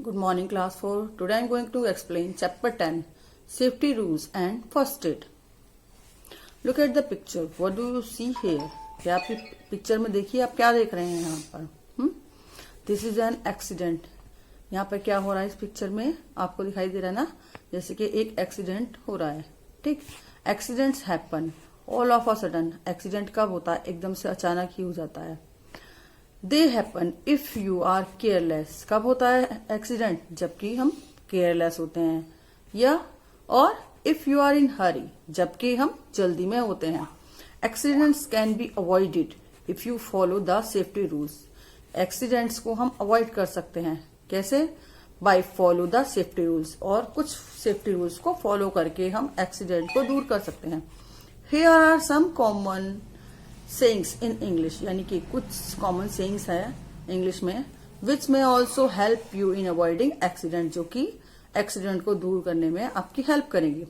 Good morning, class 4. Today I am going to explain chapter 10, safety rules and first aid. Look at the picture. What do you see here? क्या आप picture में देखिए, आप क्या देख रहे हैं यहाँ पर? This is an accident. यहाँ पर क्या हो रहा है इस पिक्चर में आपको दिखाई दे रहा है ना, जैसे कि एक एक्सीडेंट हो रहा है. ठीक, accidents happen all of a sudden. Accident कब होता है? एकदम से अचानक ही हो जाता है. They happen if you are careless. कब होता है एक्सीडेंट? जबकि हम केयरलेस होते हैं. या और if you are in hurry, जबकि हम जल्दी में होते हैं. Accidents can be avoided if you follow the safety rules. Accidents को हम अवॉइड कर सकते हैं. कैसे? By follow the safety rules. और कुछ सेफ्टी रूल्स को फॉलो करके हम एक्सीडेंट को दूर कर सकते हैं. Here are some common sayings in English. यानी कि कुछ कॉमन सेइंग्स है इंग्लिश में, विच में also help you in avoiding accident, जो कि एक्सीडेंट को दूर करने में आपकी हेल्प करेंगे.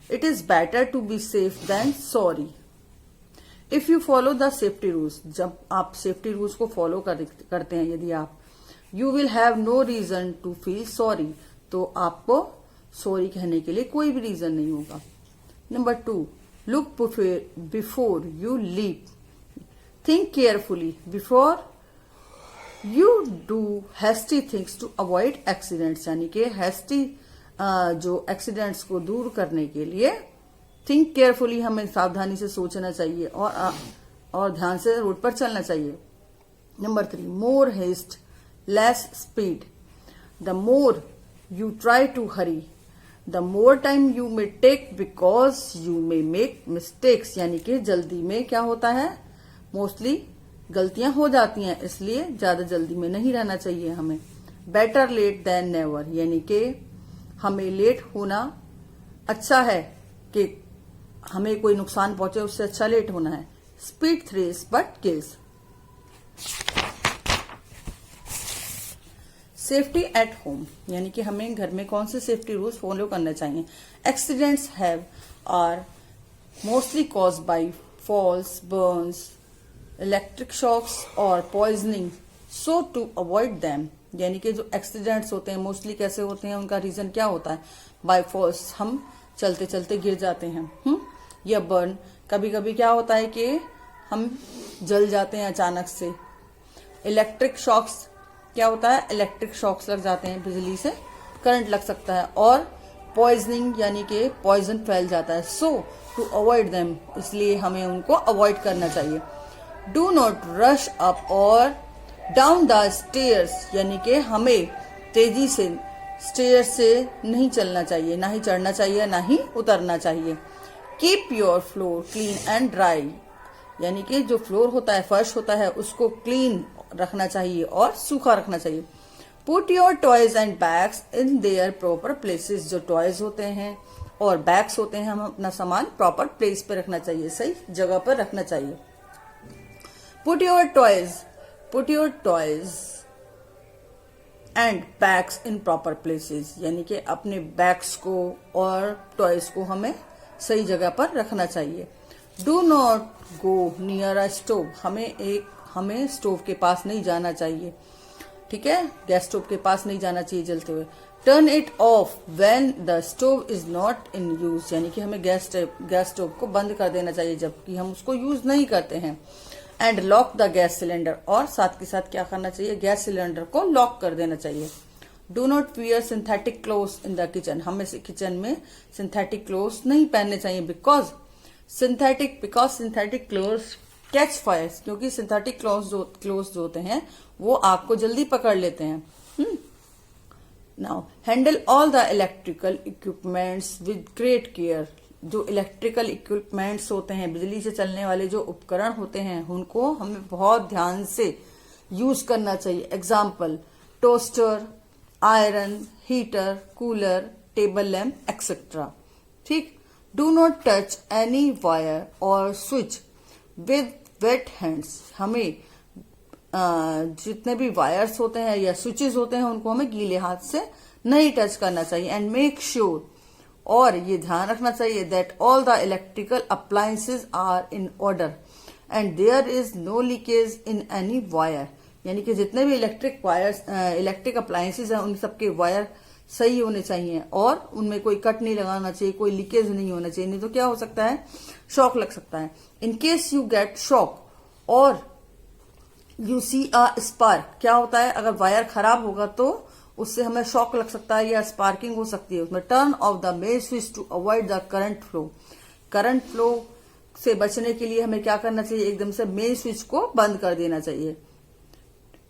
It is better to be safe than sorry if you follow the safety rules. जब आप सेफ्टी रूल्स को फॉलो करते हैं, यदि आप, you will have no reason to feel sorry. तो आपको सॉरी कहने के लिए कोई भी रीजन नहीं होगा. Number 2, look before you leap. Think carefully before you do hasty things to avoid accidents. यानी कि hasty जो accidents को दूर करने के लिए think carefully, हमें सावधानी से सोचना चाहिए और ध्यान से रोड पर चलना चाहिए. Number 3, more haste less speed. The more you try to hurry, the more time you may take because you may make mistakes. यानी कि जल्दी में क्या होता है, मोस्टली गलतियां हो जाती हैं, इसलिए ज्यादा जल्दी में नहीं रहना चाहिए हमें. Better late than never. यानी कि हमें लेट होना अच्छा है, कि हमें कोई नुकसान पहुंचे उससे अच्छा लेट होना है. Speed thrills but kills. Safety at home. यानी कि हमें घर में कौन से सेफ्टी रूल्स फॉलो करने चाहिए. Accidents have are mostly caused by falls, burns, electric shocks और poisoning. So to avoid them. यानी कि जो एक्सीडेंट्स होते हैं मोस्टली कैसे होते हैं, उनका रीजन क्या होता है? बाय फॉल्स, हम चलते चलते गिर जाते हैं. या बर्न, कभी कभी क्या होता है कि हम जल जाते हैं अचानक से. इलेक्ट्रिक शॉक्स, क्या होता है? इलेक्ट्रिक शॉक्स लग जाते हैं, बिजली से करंट लग सकता है. और पॉइजनिंग, यानी कि पॉइजन फैल जाता है. सो टू अवॉइड देम, इसलिए हमें उनको अवॉइड करना चाहिए. डू नॉट रश अप और डाउन द स्टेयर्स. यानी कि हमें तेजी से स्टेयर्स से नहीं चलना चाहिए, ना ही चढ़ना चाहिए, ना ही उतरना चाहिए. Keep your floor clean and dry. यानी कि जो फ्लोर होता है, फर्श होता है, उसको क्लीन रखना चाहिए और सूखा रखना चाहिए. Put your toys and bags in their proper places. जो टॉयज होते हैं और बैग्स होते हैं, हम अपना सामान प्रॉपर प्लेस पे रखना चाहिए, सही जगह पर रखना चाहिए. Put your toys and bags in proper places. यानी कि अपने बैग्स को और टॉयज को हमें सही जगह पर रखना चाहिए. Do not go near a stove. हमें स्टोव के पास नहीं जाना चाहिए. ठीक है, गैस स्टोव के पास नहीं जाना चाहिए जलते हुए. Turn it of when the stove is not in use. यानी कि हमें गैस स्टोव को बंद कर देना चाहिए जबकि हम उसको यूज नहीं करते हैं. And lock the gas cylinder. और साथ के साथ क्या करना चाहिए? गैस सिलेंडर को लॉक कर देना चाहिए. Do not wear synthetic clothes in the kitchen. हमें किचन में सिंथेटिक क्लोथ्स नहीं पहनने चाहिए. Because synthetic clothes catch fire. क्योंकि सिंथेटिक क्लोथ्स जो होते हैं वो आग को जल्दी पकड़ लेते हैं. Now handle all the electrical equipments with great care. जो इलेक्ट्रिकल इक्विपमेंट्स होते हैं, बिजली से चलने वाले जो उपकरण होते हैं, उनको हमें बहुत ध्यान से यूज करना चाहिए. Example, toaster, iron, heater, cooler, table lamp etcetera. ठीक. Do not touch any wire और स्विच विद वेट हैंड्स. हमें जितने भी वायर्स होते हैं या स्विचेस होते हैं, उनको हमें गीले हाथ से नहीं टच करना चाहिए. एंड मेक श्योर, और ये ध्यान रखना चाहिए, that all the electrical appliances are in order and there is no leakage in any wire. यानी कि जितने भी इलेक्ट्रिक वायर्स, इलेक्ट्रिक अप्लायंसेज हैं, उन सबके वायर सही होने चाहिए और उनमें कोई कट नहीं लगाना चाहिए, कोई लीकेज नहीं होना चाहिए, नहीं तो क्या हो सकता है, शॉक लग सकता है। In case you get shock और यू सी अ स्पार्क, क्या होता है, अगर वायर खराब होगा तो उससे हमें शॉक लग सकता है या स्पार्किंग हो सकती है। उसमें turn off the main switch to avoid the current flow. Current flow से बचने के लिए हमें क्या करना चाहिए, एकदम से मेन स्विच को बंद कर देना चाहिए।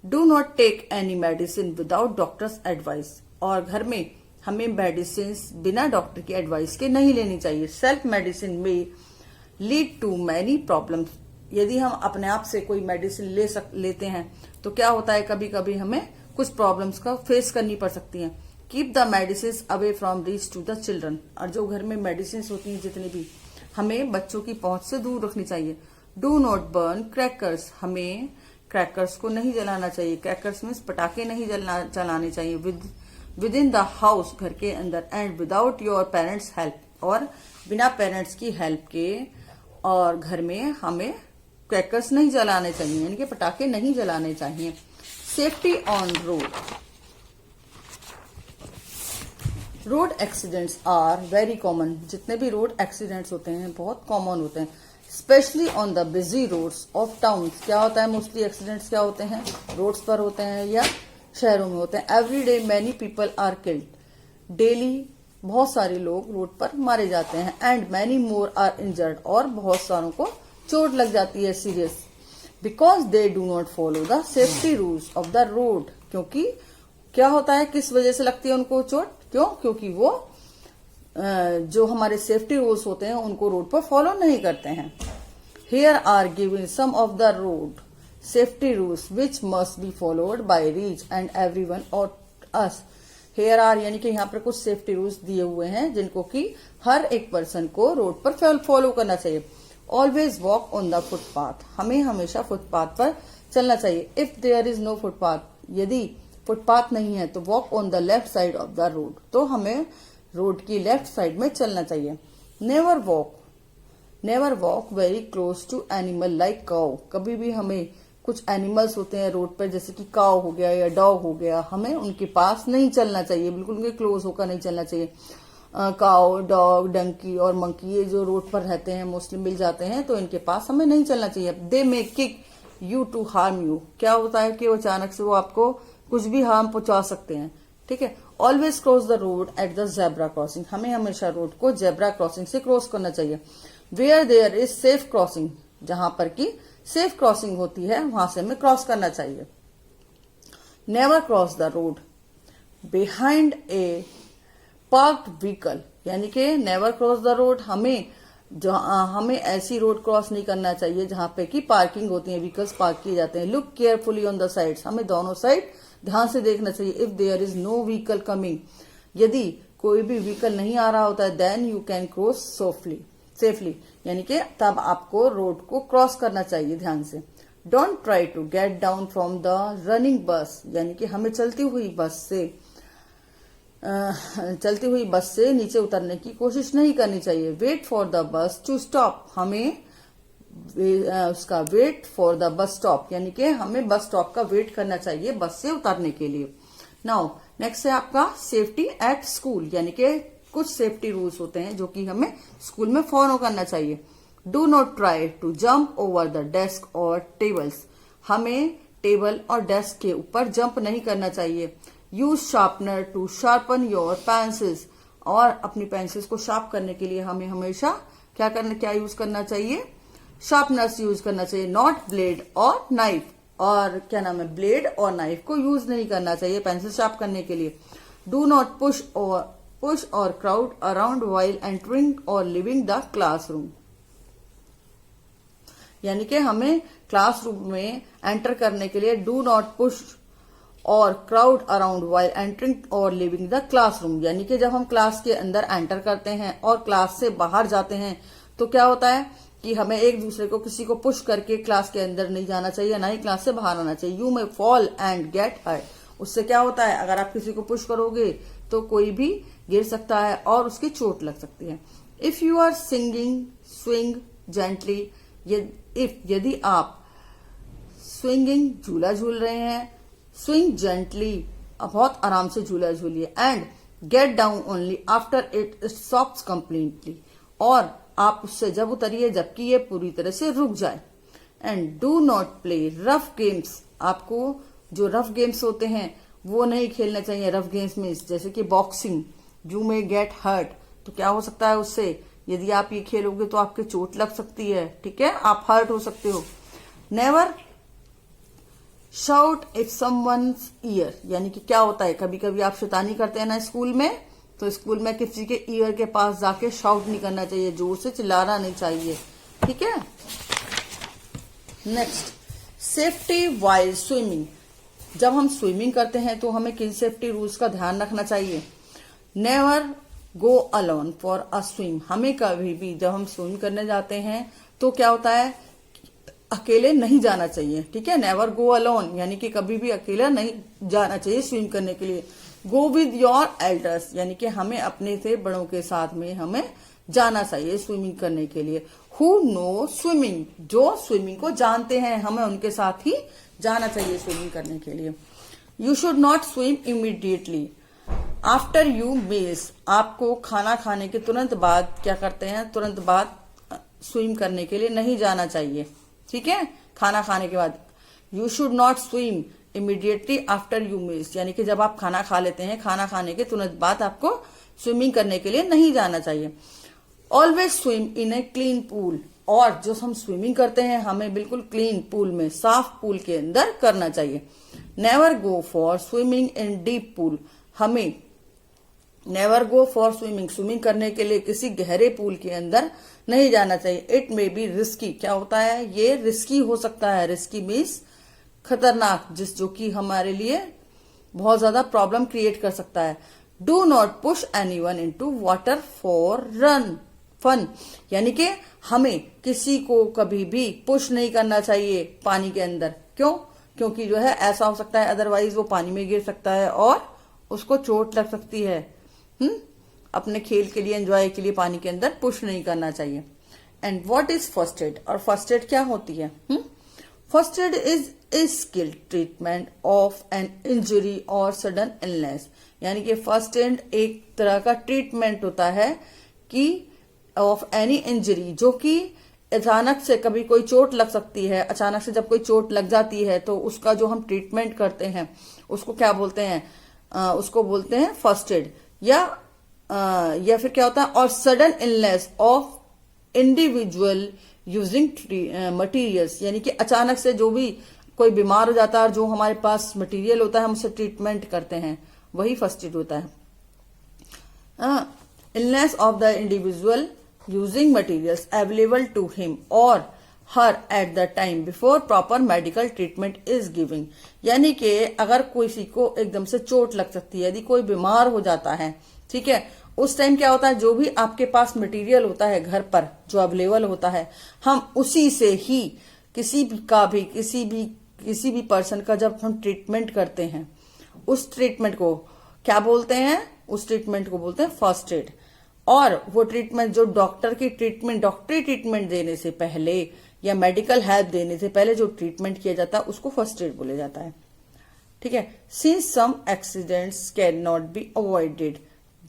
Do not take any medicine without doctor's advice, और घर में हमें मेडिसिन बिना डॉक्टर की एडवाइस के नहीं लेनी चाहिए। सेल्फ मेडिसिन में लीड टू मैनी प्रॉब्लम्स, यदि हम अपने आप से कोई मेडिसिन लेते हैं तो क्या होता है, कभी कभी हमें कुछ प्रॉब्लम्स का फेस करनी पड़ सकती हैं। Keep the medicine away from reach to the children, और जो घर में मेडिसिन होती हैं जितनी भी, हमें बच्चों की पहुंच से दूर रखनी चाहिए। डू नॉट बर्न क्रैकर्स, हमें क्रैकर्स को नहीं जलाना चाहिए। क्रैकर्स में पटाखे नहीं जलाने चाहिए विद इन द हाउस, घर के अंदर, and without your parents help, और बिना पेरेंट्स की हेल्प के और घर में हमें क्रैकर्स नहीं जलाने चाहिए, यानी कि पटाखे नहीं जलाने चाहिए। Safety on road, road accidents are very common, जितने भी रोड एक्सीडेंट्स होते हैं बहुत कॉमन होते हैं, specially on the busy roads of towns. क्या होता है, मोस्टली एक्सीडेंट्स क्या होते हैं, रोड्स पर होते हैं या शहरों में होते हैं। Every day many people are killed, daily बहुत सारे लोग रोड पर मारे जाते हैं। And many more are injured, और बहुत सारों को चोट लग जाती है serious, because they do not follow the safety rules of the road. क्योंकि क्या होता है, किस वजह से लगती है उनको चोट, क्योंकि वो जो हमारे सेफ्टी रूल्स होते हैं उनको रोड पर फॉलो नहीं करते हैं। Here are given some of the road safety rules which must be followed by each and everyone और अस। हेयर आर यानी कि यहाँ पर कुछ सेफ्टी रूल्स दिए हुए हैं जिनको कि हर एक पर्सन को रोड पर फॉलो करना चाहिए। Always walk on the footpath, हमें हमेशा फुटपाथ पर चलना चाहिए। If there is no footpath, यदि फुटपाथ नहीं है तो walk on the left side of the road, तो हमें रोड की लेफ्ट साइड में चलना चाहिए। Never walk very close to animal like cow, कभी भी हमें कुछ एनिमल्स होते हैं रोड पर, जैसे कि काउ हो गया या डॉग हो गया, हमें उनके पास नहीं चलना चाहिए, बिल्कुल उनके क्लोज होकर नहीं चलना चाहिए। काउ, डॉग, डंकी और मंकी, ये जो रोड पर रहते हैं मोस्टली मिल जाते हैं, तो इनके पास हमें नहीं चलना चाहिए। They may kick you to harm you, क्या होता है कि वो अचानक से वो आपको कुछ भी हार्म पहुंचा सकते हैं, ठीक है। Always cross the road at the zebra crossing, हमें हमेशा रोड को जेब्रा क्रॉसिंग से क्रॉस करना चाहिए। Where there is safe crossing, जहां पर की सेफ क्रॉसिंग होती है वहां से हमें क्रॉस करना चाहिए। Never cross the road behind a parked vehicle, यानी कि नेवर क्रॉस द रोड, हमें ऐसी रोड क्रॉस नहीं करना चाहिए जहां पे कि पार्किंग होती है, व्हीकल्स पार्क किए जाते हैं। Look carefully on the sides, हमें दोनों साइड ध्यान से देखना चाहिए। If there is no vehicle coming, यदि कोई भी व्हीकल नहीं आ रहा होता है, then you can cross safely, यानी कि तब आपको रोड को क्रॉस करना चाहिए ध्यान से। Don't try to get down from the running bus, यानी कि हमें चलती हुई बस से नीचे उतरने की कोशिश नहीं करनी चाहिए। Wait for the bus to stop, हमें उसका wait for the bus stop, यानी कि हमें बस स्टॉप का वेट करना चाहिए बस से उतरने के लिए। नाउ नेक्स्ट है आपका सेफ्टी एट स्कूल, यानी कि कुछ सेफ्टी रूल्स होते हैं जो कि हमें स्कूल में फॉलो करना चाहिए। Do not try to jump over the desk और टेबल्स, हमें टेबल और डेस्क के ऊपर जंप नहीं करना चाहिए। Use sharpener to sharpen your pencils, और अपनी पेंसिल्स को शार्प करने के लिए हमें हमेशा क्या यूज करना चाहिए, शार्पनर्स यूज करना चाहिए। नॉट ब्लेड और नाइफ, और ब्लेड और नाइफ को यूज नहीं करना चाहिए पेंसिल शार्प करने के लिए। डू नॉट पुश और क्राउड अराउंड वाइल एंटरिंग और लिविंग द क्लासरूम, यानी कि हमें क्लासरूम में एंटर करने के लिए डू नॉट पुश और क्राउड अराउंड वाइल एंटरिंग और लिविंग द क्लासरूम, यानी कि जब हम क्लास के अंदर एंटर करते हैं और क्लास से बाहर जाते हैं तो क्या होता है कि हमें एक दूसरे को किसी को पुश करके क्लास के अंदर नहीं जाना चाहिए, ना ही क्लास से बाहर आना चाहिए। You may fall and get hurt, उससे क्या होता है, अगर आप किसी को पुश करोगे तो कोई भी गिर सकता है और उसकी चोट लग सकती है। If you are swing gently, यदि आप स्विंगिंग, झूला झूल रहे हैं, स्विंग जेंटली, बहुत आराम से झूला झूलिए, and get down only after it stops completely, और आप उससे जब उतरिए जबकि ये पूरी तरह से रुक जाए। And do not play rough games, आपको जो रफ गेम्स होते हैं वो नहीं खेलना चाहिए। रफ गेम्स में जैसे कि boxing, you may get hurt, तो क्या हो सकता है उससे, यदि आप ये खेलोगे तो आपके चोट लग सकती है, ठीक है, आप हर्ट हो सकते हो। Never shout if someone's year, यानी कि क्या होता है, कभी कभी आप शैतानी करते हैं ना स्कूल में, तो स्कूल में किसी के ईयर के पास जाके शाउट नहीं करना चाहिए, जोर से चिल्लाना नहीं चाहिए, ठीक है। Next, safety while swimming. जब हम स्विमिंग करते हैं तो हमें किन सेफ्टी रूल्स का ध्यान रखना चाहिए। Never go alone for a swim, हमें कभी भी जब हम स्विम करने जाते हैं तो क्या होता है, अकेले नहीं जाना चाहिए, ठीक है। नेवर गो अलोन यानी कि कभी भी अकेला नहीं जाना चाहिए स्विम करने के लिए। गो विद योर एल्डर्स, यानी कि हमें अपने से बड़ों के साथ में हमें जाना चाहिए स्विमिंग करने के लिए। हु नो स्विमिंग, जो स्विमिंग को जानते हैं हमें उनके साथ ही जाना चाहिए स्विमिंग करने के लिए। You should not swim immediately after you meals, आपको खाना खाने के तुरंत बाद क्या करते हैं, तुरंत बाद स्विम करने के लिए नहीं जाना चाहिए, ठीक है, खाना खाने के बाद। You should not swim immediately after you meals, यानी कि जब आप खाना खा लेते हैं, खाना खाने के तुरंत बाद आपको स्विमिंग करने के लिए नहीं जाना चाहिए। Always swim in a clean pool, और जो हम स्विमिंग करते हैं हमें बिल्कुल क्लीन पूल में, साफ पूल के अंदर करना चाहिए। Never go for swimming in deep pool, हमें never go for swimming, swimming करने के लिए किसी गहरे पूल के अंदर नहीं जाना चाहिए। इट मे बी रिस्की, क्या होता है, ये रिस्की हो सकता है, रिस्की मीन्स खतरनाक, जो कि हमारे लिए बहुत ज्यादा प्रॉब्लम क्रिएट कर सकता है। Do not push anyone into water for fun, यानी कि हमें किसी को कभी भी पुश नहीं करना चाहिए पानी के अंदर। क्यों? क्योंकि जो है ऐसा हो सकता है अदरवाइज वो पानी में गिर सकता है और उसको चोट लग सकती है। अपने खेल के लिए, एंजॉय के लिए पानी के अंदर पुश नहीं करना चाहिए। And what is first add, और फर्स्ट एड क्या होती है? First aid is skill treatment of an injury और सडन इलनेस, यानी कि फर्स्ट एड एक तरह का ट्रीटमेंट होता है कि ऑफ एनी इंजरी, जो कि अचानक से कभी कोई चोट लग सकती है। अचानक से जब कोई चोट लग जाती है तो उसका जो हम ट्रीटमेंट करते हैं उसको क्या बोलते हैं, उसको बोलते हैं फर्स्ट एड। या फिर क्या होता है, और sudden illness of individual using materials, यानी कि अचानक से जो भी कोई बीमार हो जाता है और जो हमारे पास मटेरियल होता है हम उसे ट्रीटमेंट करते हैं, वही फर्स्ट एड होता है। Illness of the individual using materials available to him और her at the time before proper medical treatment is giving, यानी कि अगर किसी को एकदम से चोट लग सकती है, यदि कोई बीमार हो जाता है, ठीक है, उस टाइम क्या होता है, जो भी आपके पास मटेरियल होता है घर पर जो अवेलेबल होता है, हम उसी से ही किसी भी पर्सन का जब हम ट्रीटमेंट करते हैं, उस ट्रीटमेंट को क्या बोलते हैं, उस ट्रीटमेंट को बोलते हैं फर्स्ट एड। और वो ट्रीटमेंट जो डॉक्टरी ट्रीटमेंट देने से पहले या मेडिकल हेल्प देने से पहले जो ट्रीटमेंट किया जाता है उसको फर्स्ट एड बोला जाता है, ठीक है। Since some accidents can not be avoided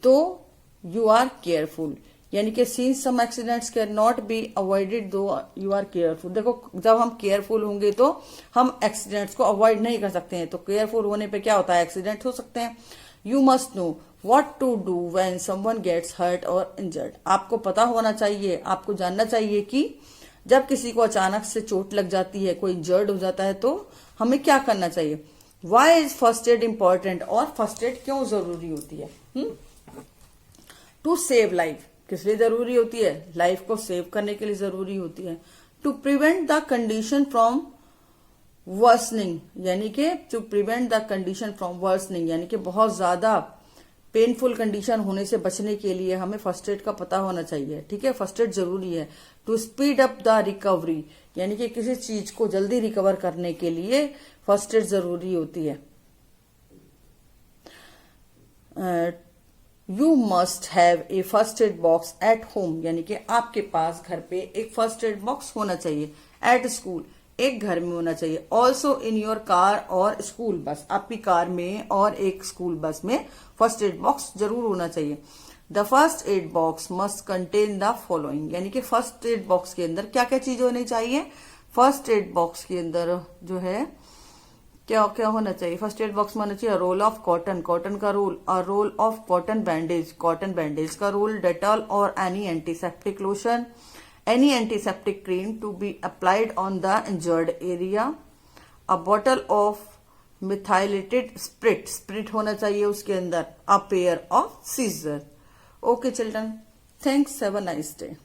though you are careful, यानी कि since some accidents can not be avoided though you are careful. देखो, जब हम केयरफुल होंगे तो हम एक्सीडेंट्स को अवॉइड नहीं कर सकते हैं, तो केयरफुल होने पे क्या होता है, एक्सीडेंट हो सकते हैं। You must know what to do when someone gets hurt और इंजर्ड, आपको पता होना चाहिए, आपको जानना चाहिए कि जब किसी को अचानक से चोट लग जाती है, कोई इंजर्ड हो जाता है, तो हमें क्या करना चाहिए। Why is first aid important, और फर्स्ट एड क्यों जरूरी होती है? टू सेव लाइफ, किस लिए जरूरी होती है? लाइफ को सेव करने के लिए जरूरी होती है। To prevent the condition from worsening, यानी कि to prevent the condition from worsening, यानी कि बहुत ज्यादा पेनफुल कंडीशन होने से बचने के लिए हमें फर्स्ट एड का पता होना चाहिए, ठीक है। फर्स्ट एड जरूरी है। To speed up the recovery, यानी कि किसी चीज को जल्दी रिकवर करने के लिए फर्स्ट एड जरूरी होती है। You must have a first aid box eight home, यानी कि आपके पास घर पे एक फर्स्ट एड बॉक्स होना चाहिए। एट स्कूल एक घर में होना चाहिए। ऑल्सो इन योर कार और स्कूल बस, आपकी कार में और एक स्कूल बस में फर्स्ट एड बॉक्स जरूर होना चाहिए। The first aid box must contain the following, यानी कि फर्स्ट एड बॉक्स के अंदर क्या क्या चीज होनी चाहिए। फर्स्ट एड बॉक्स के अंदर जो है क्या क्या होना चाहिए। फर्स्ट एड बॉक्स में होना चाहिए रोल ऑफ कॉटन, कॉटन का रोल, और roll of cotton bandage, cotton bandage का रोल, डेटॉल और any antiseptic lotion, any antiseptic cream to be applied on the injured area, a bottle of methylated spirit, spirit होना चाहिए उसके अंदर, a pair of scissor. Okay children, thanks, have a nice day.